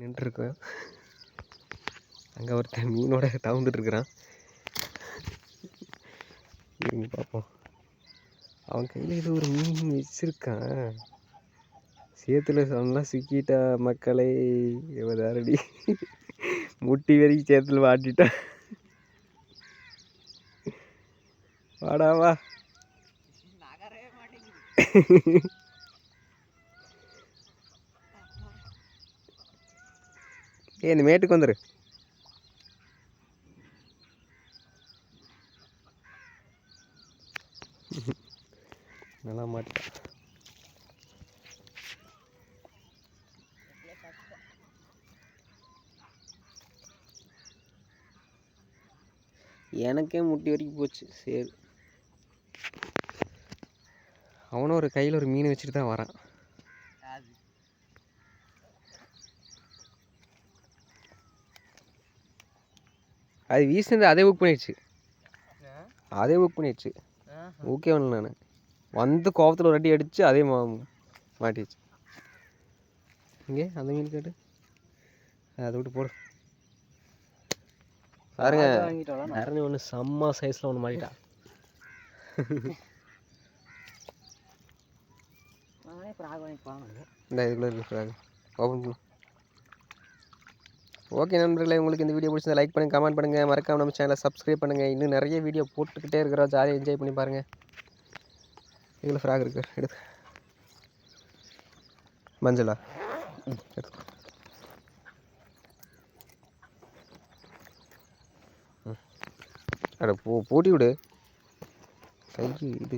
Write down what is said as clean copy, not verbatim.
நின்றுருக்கேன். அங்கே ஒருத்தன் மீனோட தவுந்துட்டுருக்குறான். இருங்க பார்ப்போம். அவன் கையில் ஏதோ ஒரு மீன் வச்சிருக்கான். சேத்துல நல்லா சிக்கிட்டா மக்களை எவதாரடி முட்டி வரைக்கும் சேத்துல மாட்டிட்டா. வாடாவா ஏ இந்த மேட்டுக்கு வந்துரு. நல்லா மாட்டா. எனக்கே முட்டி வரைக்கும் போச்சு. சரி, அவனும் ஒரு கையில் ஒரு மீன் வச்சுட்டு தான் வரான். அது வீசினது அதே புக் பண்ணிடுச்சு. அதே புக் பண்ணிடுச்சு. ஓகே ஒன்று நான் வந்து கோபத்தில் ஒரு அடி அடித்து அதே மாட்டிடுச்சு. இங்கே அந்த மீன் கேட்டு அதை விட்டு போடு. பாருங்க, நிறைய ஒன்று செம்ம சைஸில் ஒன்று மாட்டிட்டா. இந்த இதுக்குள்ளே இருக்கு ஃப்ராக். ஓப்பன் பண்ணு. ஓகே நண்பர்களே, உங்களுக்கு இந்த வீடியோ பிடிச்சதை லைக் பண்ணுங்கள், கமெண்ட் பண்ணுங்கள், மறக்காம நம்ம சேனலை சப்ஸ்கிரைப் பண்ணுங்கள். இன்னும் நிறைய வீடியோ போட்டுக்கிட்டே இருக்கிறோம். ஜாலியாக என்ஜாய் பண்ணி பாருங்கள். இதில் ஃப்ராக் இருக்குது, எடுத்து. மஞ்சளா எடுத்து. அட பூட்டி விடு. கை இது